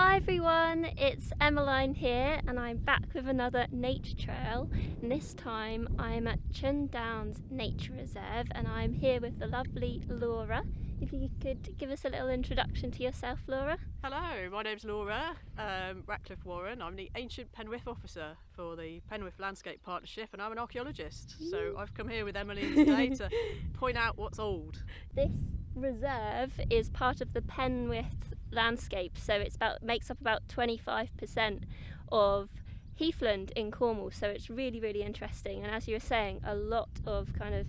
Hi everyone, it's Emmeline here and I'm back with another nature trail, and this time I'm at Chun Downs Nature Reserve and I'm here with the lovely Laura. If you could give us a little introduction to yourself, Laura. Hello, my name's Laura Ratcliff-Warren. I'm the Ancient Penwith Officer for the Penwith Landscape Partnership and I'm an archaeologist. So I've come here with Emmeline today to point out what's old. This reserve is part of the Penwith landscape, so it's makes up about 25% of heathland in Cornwall, so it's really interesting, and as you were saying, a lot of kind of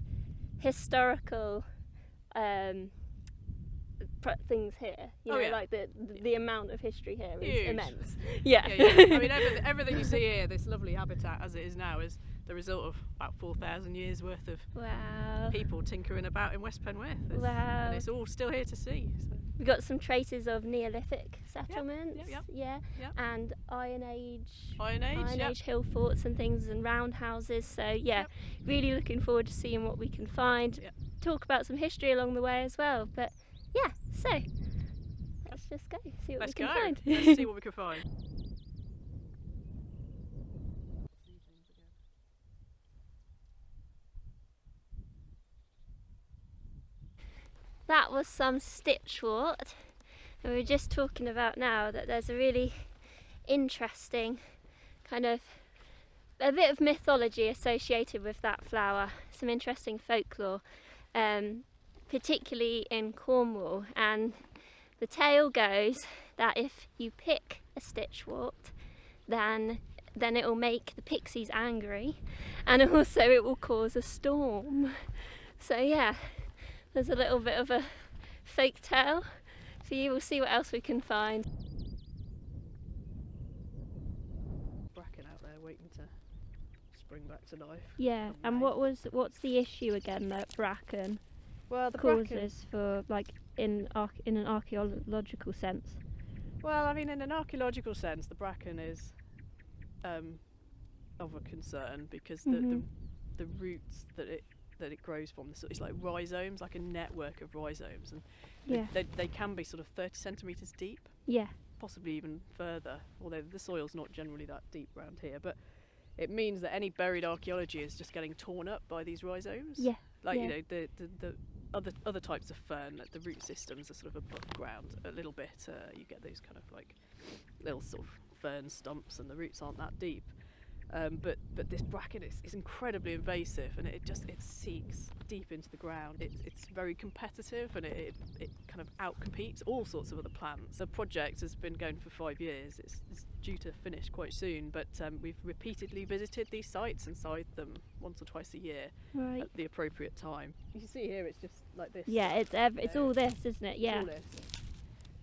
historical things here, like the amount of history here is huge. Immense. Yeah. I mean, everything you see here, this lovely habitat as it is now, is the result of about 4,000 years worth of people tinkering about in West Penwith. And it's all still here to see. So. We've got some traces of Neolithic settlements, and Iron Age hill forts and things, and roundhouses. So really looking forward to seeing what we can find. Talk about some history along the way as well. But so let's just go see what we can find. Let's see what we can find. That was some stitchwort, and we were just talking about now that there's a really interesting kind of a bit of mythology associated with that flower, some interesting folklore, particularly in Cornwall, and the tale goes that if you pick a stitchwort, then it will make the pixies angry, and also it will cause a storm. So there's a little bit of a folk tale for you. We'll see what else we can find. Bracken out there waiting to spring back to life. Yeah, and what's the issue again though at Bracken? Well, the causes for, like, in an archaeological sense. Well, I mean, in an archaeological sense, the Bracken is of a concern because the roots that it grows from, it's like rhizomes, like a network of rhizomes, and they can be sort of 30 centimetres deep, possibly even further, although the soil's not generally that deep around here, but it means that any buried archaeology is just getting torn up by these rhizomes. You know, the other types of fern, like the root systems are sort of above ground a little bit. You get those kind of like little sort of fern stumps and the roots aren't that deep. But this bracken is incredibly invasive, and it seeks deep into the ground. It's very competitive, and it kind of outcompetes all sorts of other plants. The project has been going for 5 years. It's due to finish quite soon, but we've repeatedly visited these sites and scythed them once or twice a year at the appropriate time. You can see here it's just like this. Yeah, it's all this, isn't it? Yeah.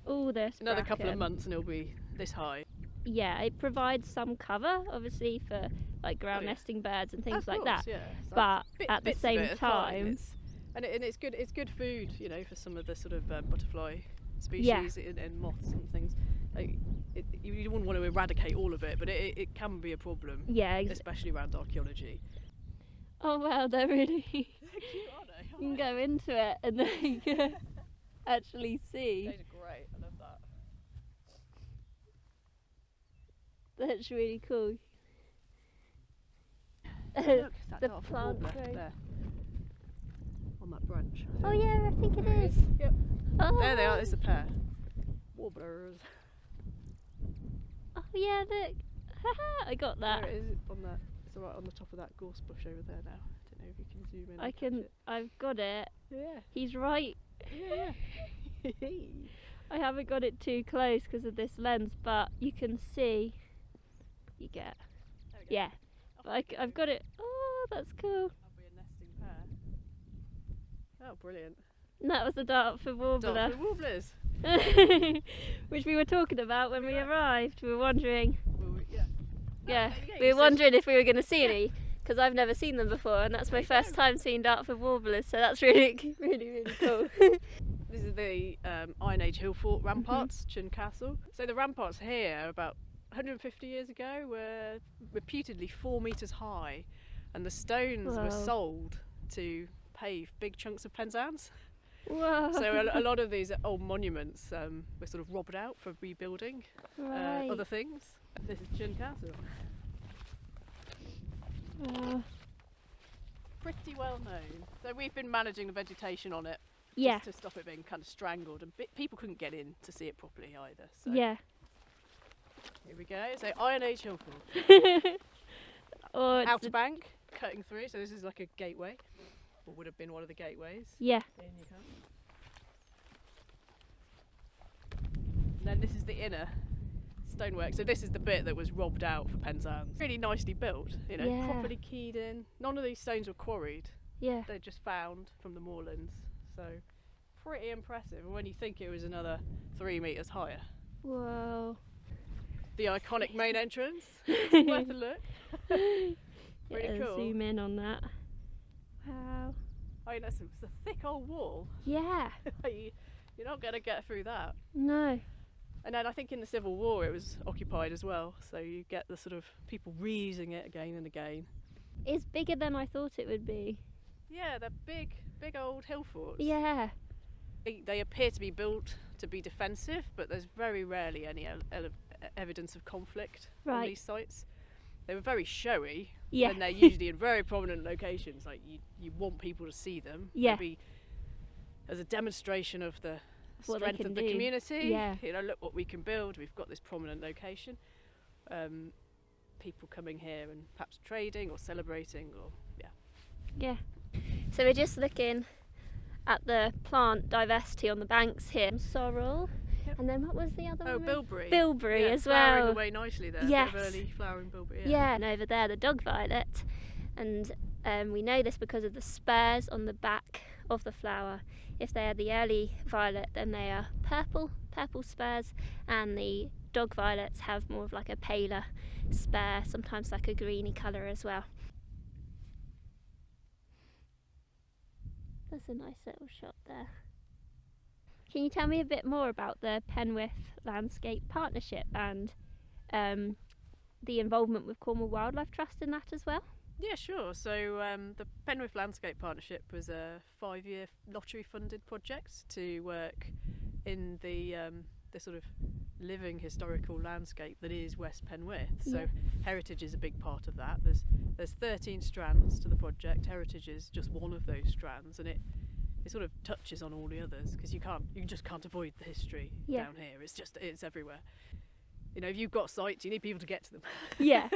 All this. Another bracken. couple of months and it'll be this high. Yeah, it provides some cover, obviously, for like ground nesting birds and things like that. Yeah. But at the same time, it's good food, you know, for some of the sort of butterfly species and moths and things. Like, you wouldn't want to eradicate all of it, but it can be a problem. Yeah, especially around archaeology. Oh wow, they're really They're cute, aren't they? You can go into it and then you can actually see. Those are great. I love that. That's really cool. Look, the plant there on that branch. Oh yeah, I think it is. Yep. Oh. There they are. There's a pair. Warblers. Oh yeah, look. Haha, I got that. There it is on that. It's right on the top of that gorse bush over there now. I don't know if you can zoom in. I can. I've got it. Yeah. He's right. Yeah. I haven't got it too close because of this lens, but you can see. You get. Yeah. But I've got it. Oh, that's cool. That'll be a nesting pair. Oh, brilliant. And that was the Dartford warbler. Dartford warblers. Which we were talking about when we arrived. We were wondering. Well, we were wondering if we were going to see any, because I've never seen them before, and that's my first time seeing Dartford warblers. So that's really cool. This is the Iron Age hill fort ramparts, Chun Castle. So the ramparts here, about 150 years ago, were reputedly 4 metres high, and the stones were sold to pave big chunks of Penzance. Whoa. So a lot of these old monuments were sort of robbed out for rebuilding other things. This is Chun Castle. Pretty well known. So we've been managing the vegetation on it just to stop it being kind of strangled, and people couldn't get in to see it properly either. So yeah. Here we go. So Iron Age hill fort. Outer bank cutting through. So this is like a gateway, or would have been one of the gateways. Yeah. In you come. And then this is the inner stonework. So this is the bit that was robbed out for Penzance. Really nicely built, you know, properly keyed in. None of these stones were quarried. Yeah. They're just found from the moorlands. So pretty impressive. And when you think it was another 3 metres higher. Whoa. The iconic main entrance. It's worth a look. Really cool. Zoom in on that. Wow. I mean, it's a thick old wall. Yeah. You're not going to get through that. No. And then I think in the Civil War it was occupied as well, so you get the sort of people reusing it again and again. It's bigger than I thought it would be. Yeah, they're big old hill forts. Yeah. They appear to be built to be defensive, but there's very rarely any evidence of conflict on these sites. They were very showy, and they're usually in very prominent locations. Like you want people to see them, maybe as a demonstration of the strength of the community. Yeah. You know, look what we can build. We've got this prominent location. People coming here and perhaps trading or celebrating, or Yeah. So we're just looking at the plant diversity on the banks here. Sorrel. Yep. And then what was the other one? Oh, bilberry. Bilberry as well. Flowering away nicely there. Yes. Early flowering bilberry. Yeah, and over there the dog violet. And we know this because of the spurs on the back of the flower. If they are the early violet, then they are purple spurs, and the dog violets have more of like a paler spur, sometimes like a greeny colour as well. That's a nice little shot there. Can you tell me a bit more about the Penwith Landscape Partnership and the involvement with Cornwall Wildlife Trust in that as well? Yeah, sure. So the Penwith Landscape Partnership was a 5-year lottery-funded project to work in the sort of living historical landscape that is West Penwith. So heritage is a big part of that. There's 13 strands to the project. Heritage is just one of those strands, and it sort of touches on all the others, because you just can't avoid the history down here. It's everywhere. You know, if you've got sites, you need people to get to them. Yeah.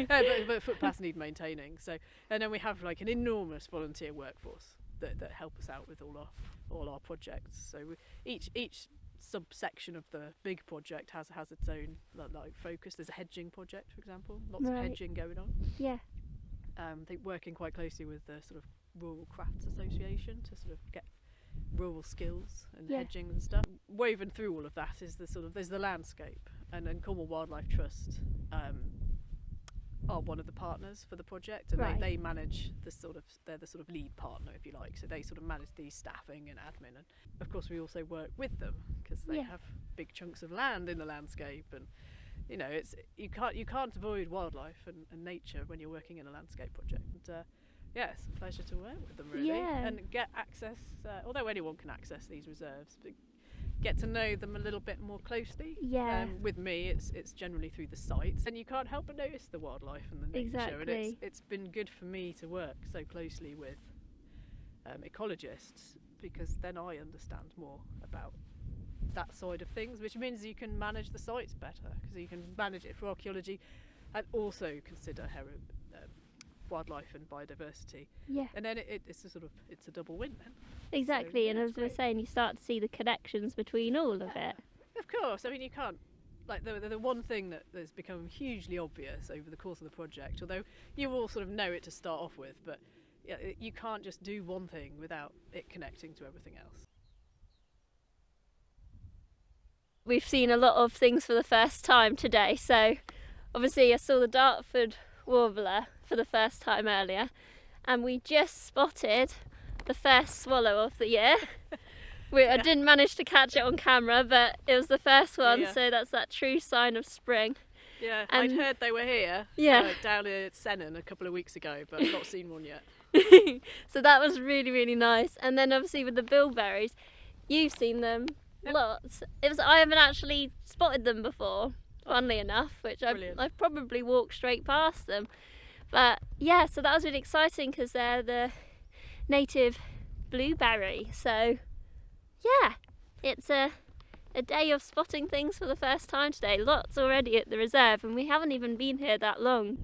but footpaths need maintaining. So, and then we have like an enormous volunteer workforce that help us out with all our projects. So each subsection of the big project has its own like focus. There's a hedging project, for example. Lots of hedging going on. Yeah. They working quite closely with the sort of Rural Crafts Association to sort of get rural skills and hedging and stuff. Woven through all of that is there's the landscape, and then Cornwall Wildlife Trust are one of the partners for the project, and they manage they're the sort of lead partner, if you like. So they sort of manage the staffing and admin, and of course we also work with them because they have big chunks of land in the landscape, and you know you can't avoid wildlife and nature when you're working in a landscape project. And, it's a pleasure to work with them, really, and get access, although anyone can access these reserves, but get to know them a little bit more closely. With me, it's generally through the sites, and you can't help but notice the wildlife and the nature. Exactly. And it's been good for me to work so closely with ecologists, because then I understand more about that side of things, which means you can manage the sites better, because you can manage it for archaeology and also consider wildlife and biodiversity. And then it's a double win then. Exactly. So, and as we were saying, you start to see the connections between all of it. Of course. I mean, you can't, like, the one thing that's become hugely obvious over the course of the project, although you all sort of know it to start off with, but you can't just do one thing without it connecting to everything else. We've seen a lot of things for the first time today. So obviously I saw the Dartford warbler for the first time earlier, and we just spotted the first swallow of the year. I didn't manage to catch it on camera, but it was the first one, so that's that true sign of spring. I'd heard they were here down at Sennan a couple of weeks ago, but not seen one yet. So that was really, really nice. And then obviously with the bilberries, you've seen them lots. I haven't actually spotted them before, funnily enough, which I've probably walked straight past them. But yeah, so that was really exciting because they're the native blueberry. So yeah, it's a day of spotting things for the first time today. Lots already at the reserve, and we haven't even been here that long.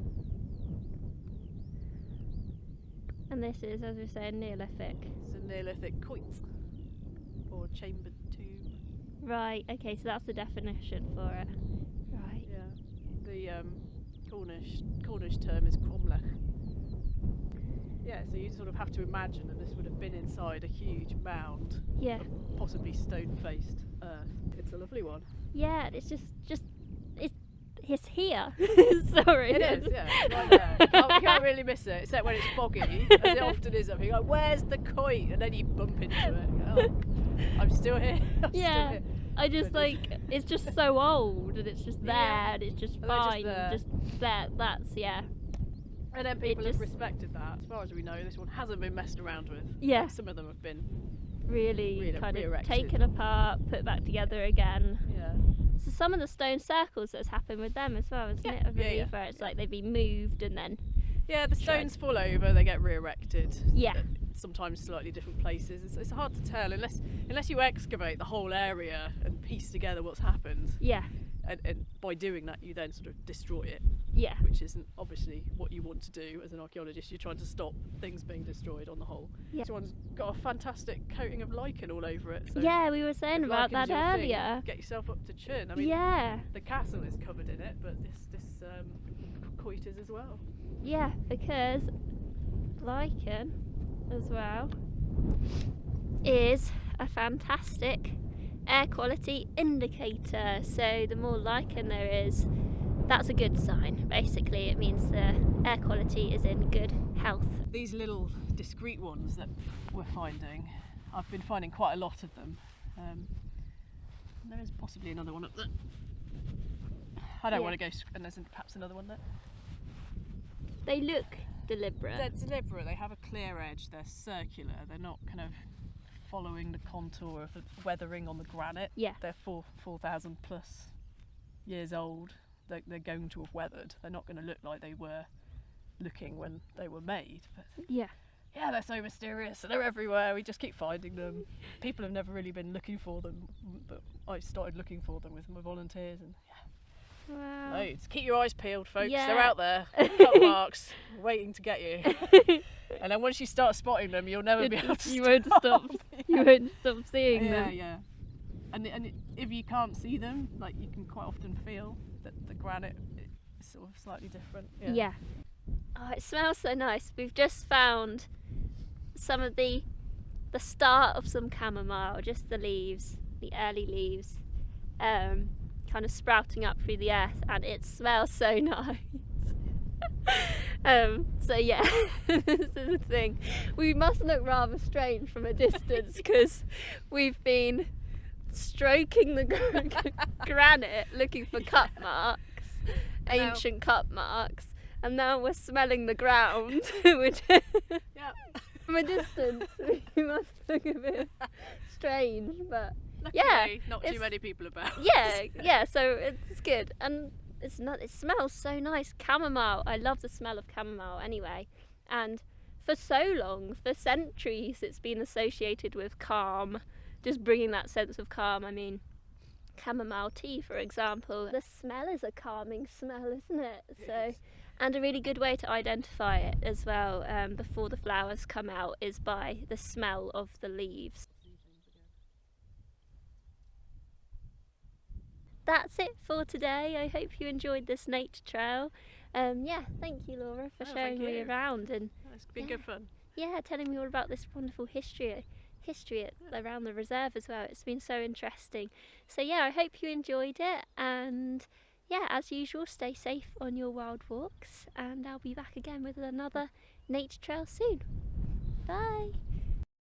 And this is, as we say, Neolithic. It's a Neolithic quoit, or chambered tube. Right, okay, so that's the definition for it. Right. Yeah, the Cornish term is cromlech. Yeah, so you sort of have to imagine that this would have been inside a huge mound of possibly stone-faced earth. It's a lovely one. Yeah, it's just it's here. Sorry. It is, yeah, it's right there. You can't really miss it, except when it's foggy, as it often is up here. You go, where's the quoit? And then you bump into it. You go, oh, I'm still here. Still here. I just it's just so old, and it's just there, and it's just fine, just there. That's And then people have respected that. As far as we know, this one hasn't been messed around with. Yeah. Some of them have been really kind of re-erected. taken apart, put back together again. Yeah. So some of the stone circles that's happened with them as well, isn't it? Where it's like they've been moved and then. Yeah, the stones fall over, they get re-erected. Yeah. Sometimes slightly different places. It's hard to tell unless you excavate the whole area and piece together what's happened. Yeah. And by doing that, you then sort of destroy it. Yeah. Which isn't obviously what you want to do as an archaeologist. You're trying to stop things being destroyed on the whole. Yeah. This one's got a fantastic coating of lichen all over it. So yeah, we were saying about that earlier. Get yourself up to Chun. I mean, the castle is covered in it, but this quoit is as well. Yeah, because lichen as well is a fantastic air quality indicator. So the more lichen there is, that's a good sign. Basically, it means the air quality is in good health. These little discreet ones that we're finding, I've been finding quite a lot of them. There is possibly another one up there. I don't want to go, and there's perhaps another one there. They look deliberate. They're deliberate. They have a clear edge. They're circular. They're not kind of following the contour of the weathering on the granite. Yeah. They're 4,000 plus years old. They're going to have weathered. They're not going to look like they were looking when they were made. But yeah, they're so mysterious. They're everywhere. We just keep finding them. People have never really been looking for them, but I started looking for them with my volunteers, and wow. Loads. Keep your eyes peeled, folks. Yeah. They're out there. Cut marks, waiting to get you. And then once you start spotting them, you'll never be able to You won't stop seeing them. Yeah. And if you can't see them, like, you can quite often feel that the granite is sort of slightly different. Yeah. Oh, it smells so nice. We've just found some of the start of some chamomile, just the leaves, the early leaves. Kind of sprouting up through the earth, and it smells so nice. So yeah, this is the thing. We must look rather strange from a distance because we've been stroking the granite looking for cut marks, ancient cut marks, and now we're smelling the ground, which from a distance we must look a bit strange, but luckily, not too many people about. Yeah, so it's good, and it smells so nice. Chamomile, I love the smell of chamomile anyway, and for so long, for centuries, it's been associated with calm, just bringing that sense of calm. I mean, chamomile tea, for example, the smell is a calming smell, isn't it? So, and a really good way to identify it as well, before the flowers come out, is by the smell of the leaves. That's it for today. I hope you enjoyed this nature trail. Thank you, Laura, for showing me around, and it's been good fun. Yeah, telling me all about this wonderful history around the reserve as well. It's been so interesting. So I hope you enjoyed it, and as usual, stay safe on your wild walks, and I'll be back again with another nature trail soon. Bye.